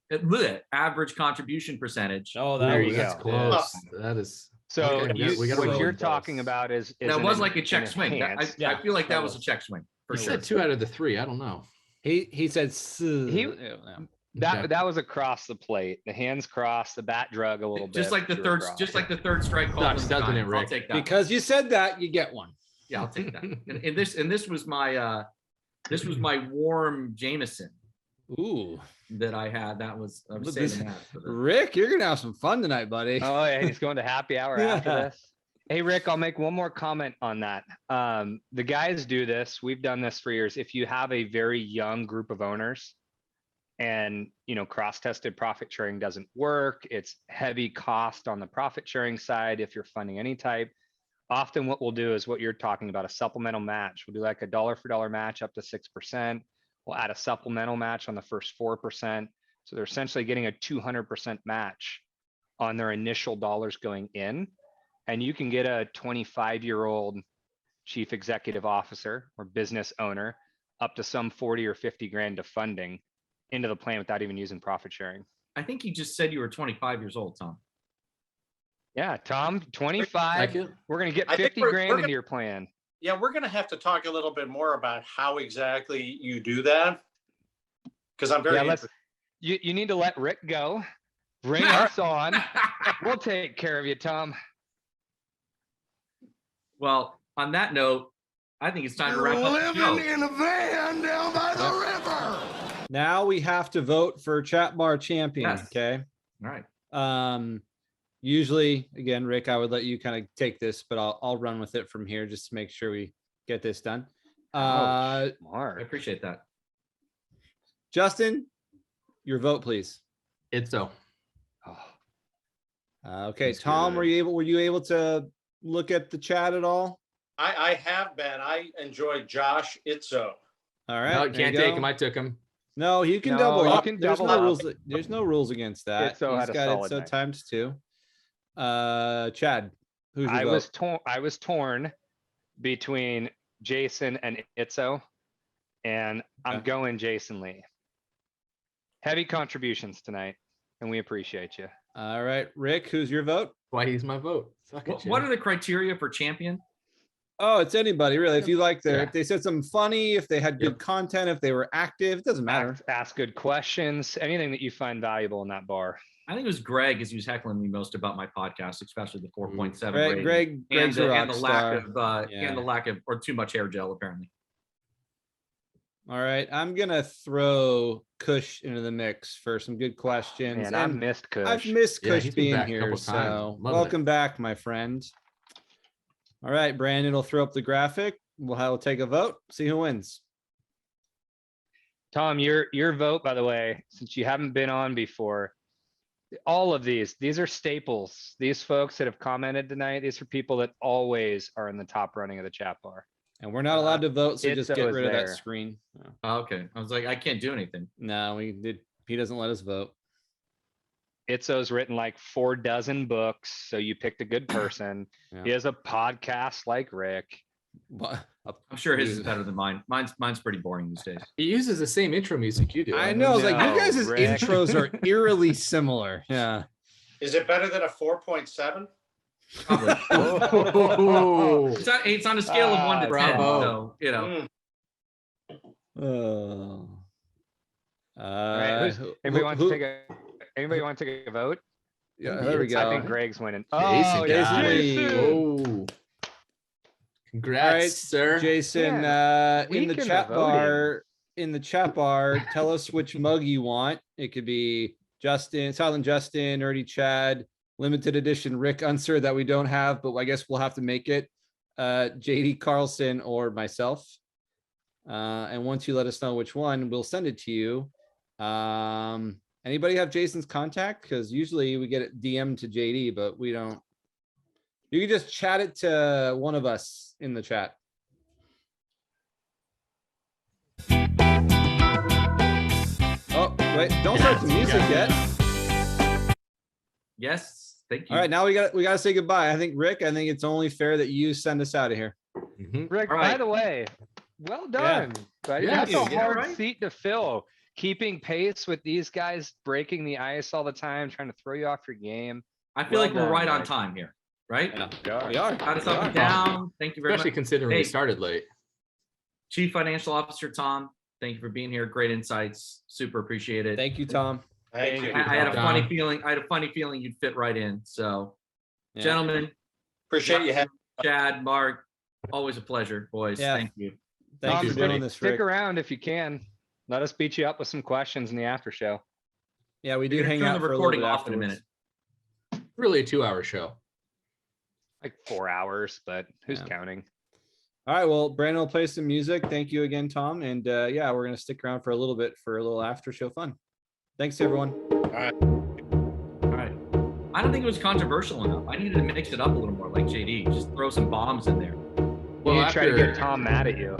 average contribution percentage. Oh, There you that's go. close. That is. So Okay, we gotta what roll you're with talking those. about is That an was like a check an swing. enhanced. I feel like that was a check swing. For You sure. said 2 out of the 3. I don't know. He said That was across the plate. The hands crossed, the bat drug a little bit. Just like the but you third, were across. just like the third strike call. Sucks, doesn't it, I'll Rick? take that. because you said that, you get one. Yeah, I'll take that. And this was my warm Jameson Ooh, that I had. I was Look, saving that. For the, Rick, you're gonna have some fun tonight, buddy. Oh, yeah, he's going to happy hour after Yeah. this. Hey, Rick, I'll make one more comment on that. The guys do this. We've done this for years. If you have a very young group of owners and, cross-tested profit sharing doesn't work, it's heavy cost on the profit sharing side if you're funding any type. Often what we'll do is what you're talking about, a supplemental match. We'll do like a dollar for dollar match up to 6%. We'll add a supplemental match on the first 4%. So they're essentially getting a 200% match on their initial dollars going in. And you can get a 25-year-old chief executive officer or business owner up to some 40 or 50 grand of funding into the plan without even using profit sharing. I think you just said you were 25 years old, Tom. Yeah, Tom, 25. We're going to get 50 grand into your plan. Yeah, we're going to have to talk a little bit more about how exactly you do that. Because I'm very interested. You need to let Rick go. Bring us on. We'll take care of you, Tom. Well, on that note, I think it's time to wrap up the show. in a van down by the river. Now we have to vote for chat bar champion. Yes. Okay. All right. Usually, again, Rick, I would let you kind of take this, but I'll run with it from here just to make sure we get this done. I Mark. appreciate that. Justin, your vote, please. It's so. Okay, Tom, were you able to look at the chat at all? I have been. I enjoyed Josh Itzo. All right. No, you there can't go. take him. I took him. No, you can No, double you up. can There's double no up. rules. There's no rules against that. Itzo He's had a got solid Itzo night. times 2. Chad, who's your I vote? was torn between Jason and Itzo, and I'm going Jason Lee. Heavy contributions tonight, and we appreciate you. All right, Rick, who's your vote? Why he's my vote. Suck it, What are the criteria for champion? Oh, it's anybody really. If you like Yeah. if they said something funny, if they had good content, if they were active, it doesn't matter. Ask good questions, anything that you find valuable in that bar. I think it was Greg as he was heckling me most about my podcast, especially the 4.7 rating. Greg's a rock and the lack star. of and the lack of or too much hair gel apparently. All right, I'm gonna throw Kush into the mix for some good questions. And I missed Kush. I've missed Yeah, Kush he's been being back a here, couple so times. Love welcome back, my friend. All right, Brandon will throw up the graphic. We'll take a vote. See who wins. Tom, your vote, by the way, since you haven't been on before, all of these are staples. These folks that have commented tonight, these are people that always are in the top running of the chat bar. And we're not allowed to vote, so just Itzo get is rid of that there. screen. No. Oh, okay. I was like, I can't do anything. No, he doesn't let us vote. Itzo's written like 4 dozen books, so you picked a good person. Yeah. He has a podcast like Rick. I'm sure his is better than mine. Mine's pretty boring these days. He uses the same intro music you do. I know, like you guys' Rick. intros are eerily similar. Yeah. Is it better than a 4.7? Probably. Oh, It's on a scale of 1 to 10. bravo. So, you know. All right, anybody want to take a vote? Yeah, there we go. I think Greg's winning. Jason, Jason Lee. Oh, congrats, All right, sir. Jason, in the chat bar, tell us which mug you want. It could be Justin, Silent Justin, Nerdy Chad, limited edition Rick Unser that we don't have, but I guess we'll have to make it. JD Carlson or myself. And once you let us know which one, we'll send it to you. Anybody have Jason's contact? Because usually we get it DM to JD, but we don't. You can just chat it to one of us in the chat. Oh, wait, don't start the music yet. Yes, thank you. All right, now we gotta say goodbye. I think Rick, it's only fair that you send us out of here. Rick, by the way, well done. But that's a hard seat to fill. Keeping pace with these guys, breaking the ice all the time, trying to throw you off your game. I feel like we're right on time here, right? We are. Got us up and down. Thank you very Especially much. considering we started late. Chief Financial Officer Tom, thank you for being here. Great insights. Super appreciate it. Thank you, Tom. Thank you. I had a Tom. funny feeling. I had a funny feeling you'd fit right in. So, gentlemen, Appreciate you having. Chad, Mark, always a pleasure, boys. Yeah. Thank you. Thank you for doing buddy. this, Stick Rick. around if you can. Let us beat you up with some questions in the after show. Yeah, we do We're gonna hang turn out the for a little recording bit off in a afterwards. minute. Really a 2-hour show. Like 4 hours, but who's counting? All right, well, Brandon will play some music. Thank you again, Tom. And yeah, we're gonna stick around for a little bit for a little after show fun. Thanks, everyone. All right. I don't think it was controversial enough. I needed to mix it up a little more, like JD. Just throw some bombs in there. Well, you try to get Tom mad at you.